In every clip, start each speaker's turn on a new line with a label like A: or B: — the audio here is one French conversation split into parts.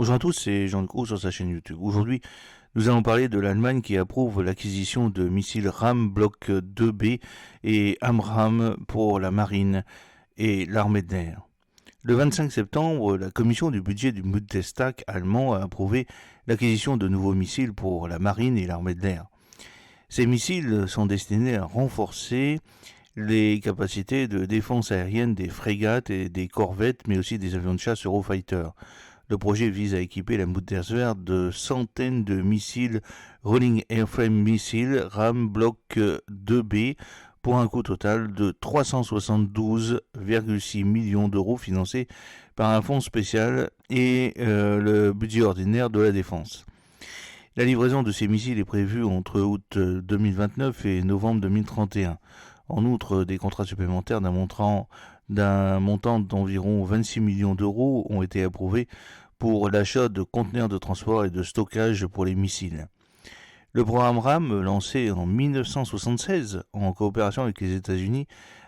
A: Bonjour à tous, c'est Jean Lecourt sur sa chaîne YouTube. Aujourd'hui, nous allons parler de l'Allemagne qui approuve l'acquisition de missiles RAM Block 2B et AMRAAM pour la marine et l'armée de l'air. Le 25 septembre, la commission du budget du Bundestag allemand a approuvé l'acquisition de nouveaux missiles pour la marine et l'armée de l'air. Ces missiles sont destinés à renforcer les capacités de défense aérienne des frégates et des corvettes, mais aussi des avions de chasse Eurofighter. Le projet vise à équiper la Bundeswehr de centaines de missiles Rolling Airframe Missiles RAM Block 2B pour un coût total de 372,6 millions d'euros financés par un fonds spécial et le budget ordinaire de la défense. La livraison de ces missiles est prévue entre août 2029 et novembre 2031. En outre, des contrats supplémentaires d'un montant d'environ 26 millions d'euros ont été approuvés pour l'achat de conteneurs de transport et de stockage pour les missiles. Le programme RAM, lancé en 1976 en coopération avec les États-Unis,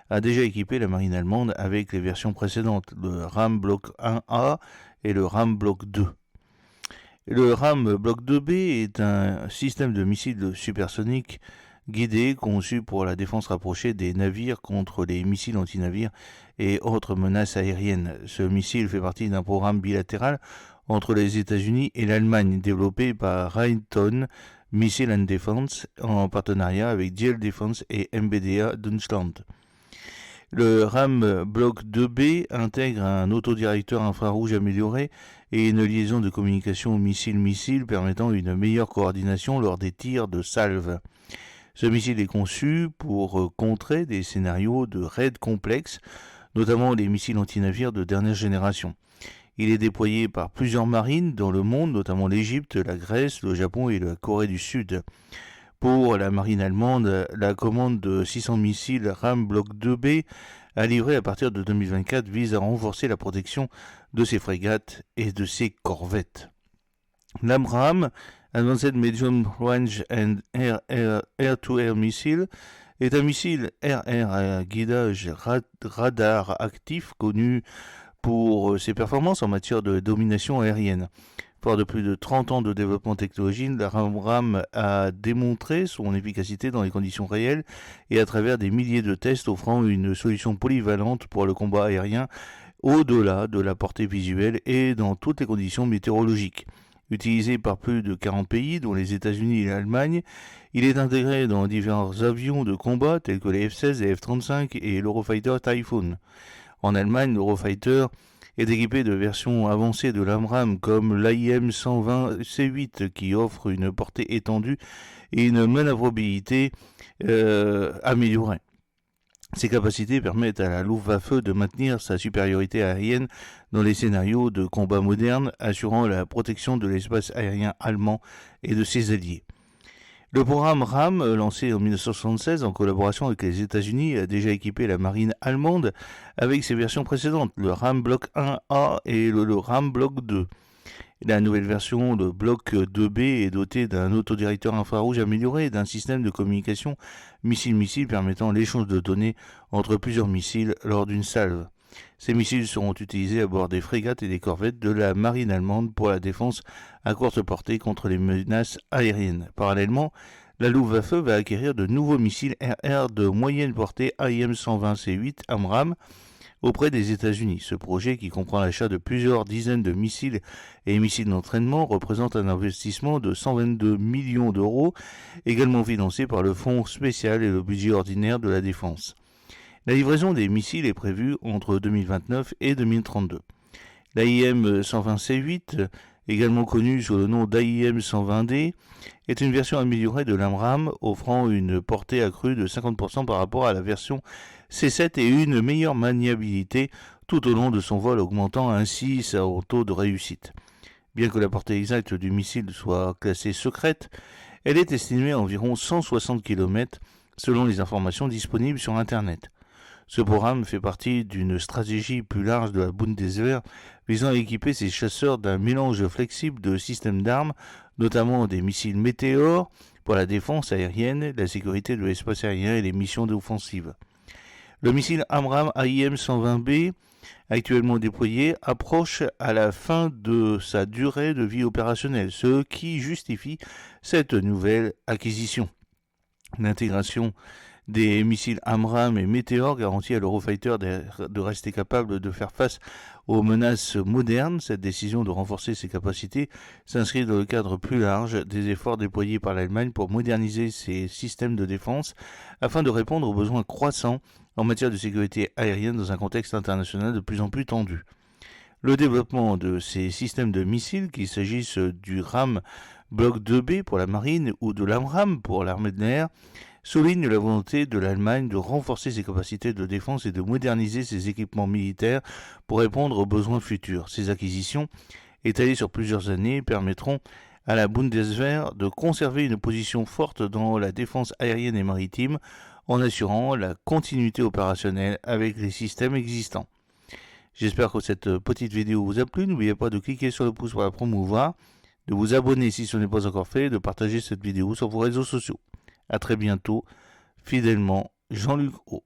A: a déjà équipé la marine allemande avec les versions précédentes, le RAM Block 1A et le RAM Block 2. Le RAM Block 2B est un système de missiles supersoniques guidés conçu pour la défense rapprochée des navires contre les missiles antinavires et autres menaces aériennes. Ce missile fait partie d'un programme bilatéral entre les États-Unis et l'Allemagne développé par Rheinton Missile and Defense en partenariat avec DL Defense et MBDA Deutschland. Le RAM Block 2B intègre un autodirecteur infrarouge amélioré et une liaison de communication missile-missile permettant une meilleure coordination lors des tirs de salve. Ce missile est conçu pour contrer des scénarios de raids complexes, notamment les missiles antinavires de dernière génération. Il est déployé par plusieurs marines dans le monde, notamment l'Égypte, la Grèce, le Japon et la Corée du Sud. Pour la marine allemande, la commande de 600 missiles RAM Block 2B à livrer à partir de 2024 vise à renforcer la protection de ses frégates et de ses corvettes. L'AMRAAM, Advanced Medium Range and Air-to-Air Missile, est un missile RR à guidage radar actif connu pour ses performances en matière de domination aérienne. Fort de plus de 30 ans de développement technologique, l'AMRAAM a démontré son efficacité dans les conditions réelles et à travers des milliers de tests offrant une solution polyvalente pour le combat aérien au-delà de la portée visuelle et dans toutes les conditions météorologiques. Utilisé par plus de 40 pays, dont les États-Unis et l'Allemagne, il est intégré dans différents avions de combat tels que les F-16 et F-35 et l'Eurofighter Typhoon. En Allemagne, l'Eurofighter est équipé de versions avancées de l'AMRAAM comme l'AIM-120C8 qui offre une portée étendue et une manœuvrabilité améliorée. Ces capacités permettent à la Luftwaffe de maintenir sa supériorité aérienne dans les scénarios de combat modernes, assurant la protection de l'espace aérien allemand et de ses alliés. Le programme RAM, lancé en 1976 en collaboration avec les États-Unis, a déjà équipé la marine allemande avec ses versions précédentes, le RAM Block 1A et le RAM Block 2. La nouvelle version, le Block 2B, est dotée d'un autodirecteur infrarouge amélioré et d'un système de communication missile-missile permettant l'échange de données entre plusieurs missiles lors d'une salve. Ces missiles seront utilisés à bord des frégates et des corvettes de la marine allemande pour la défense à courte portée contre les menaces aériennes. Parallèlement, la Luftwaffe va acquérir de nouveaux missiles RR de moyenne portée AIM-120C8 AMRAAM auprès des États-Unis. Ce projet, qui comprend l'achat de plusieurs dizaines de missiles et missiles d'entraînement, représente un investissement de 122 millions d'euros, également financé par le fonds spécial et le budget ordinaire de la défense. La livraison des missiles est prévue entre 2029 et 2032. L'AIM-120C8, également connu sous le nom d'AIM-120D, est une version améliorée de l'AMRAAM offrant une portée accrue de 50% par rapport à la version C7 et une meilleure maniabilité tout au long de son vol, augmentant ainsi son taux de réussite. Bien que la portée exacte du missile soit classée secrète, elle est estimée à environ 160 km selon les informations disponibles sur Internet. Ce programme fait partie d'une stratégie plus large de la Bundeswehr visant à équiper ses chasseurs d'un mélange flexible de systèmes d'armes, notamment des missiles Météor pour la défense aérienne, la sécurité de l'espace aérien et les missions offensives. Le missile AMRAAM AIM-120B actuellement déployé approche à la fin de sa durée de vie opérationnelle, ce qui justifie cette nouvelle acquisition. L'intégration des missiles AMRAAM et Météor garantit à l'Eurofighter de rester capable de faire face aux menaces modernes. Cette décision de renforcer ses capacités s'inscrit dans le cadre plus large des efforts déployés par l'Allemagne pour moderniser ses systèmes de défense afin de répondre aux besoins croissants en matière de sécurité aérienne dans un contexte international de plus en plus tendu. Le développement de ces systèmes de missiles, qu'il s'agisse du RAM Bloc 2B pour la marine ou de l'AMRAAM pour l'armée de l'air, souligne la volonté de l'Allemagne de renforcer ses capacités de défense et de moderniser ses équipements militaires pour répondre aux besoins futurs. Ces acquisitions, étalées sur plusieurs années, permettront à la Bundeswehr de conserver une position forte dans la défense aérienne et maritime en assurant la continuité opérationnelle avec les systèmes existants. J'espère que cette petite vidéo vous a plu. N'oubliez pas de cliquer sur le pouce pour la promouvoir, de vous abonner si ce n'est pas encore fait et de partager cette vidéo sur vos réseaux sociaux. A très bientôt, fidèlement, Jean-Luc O.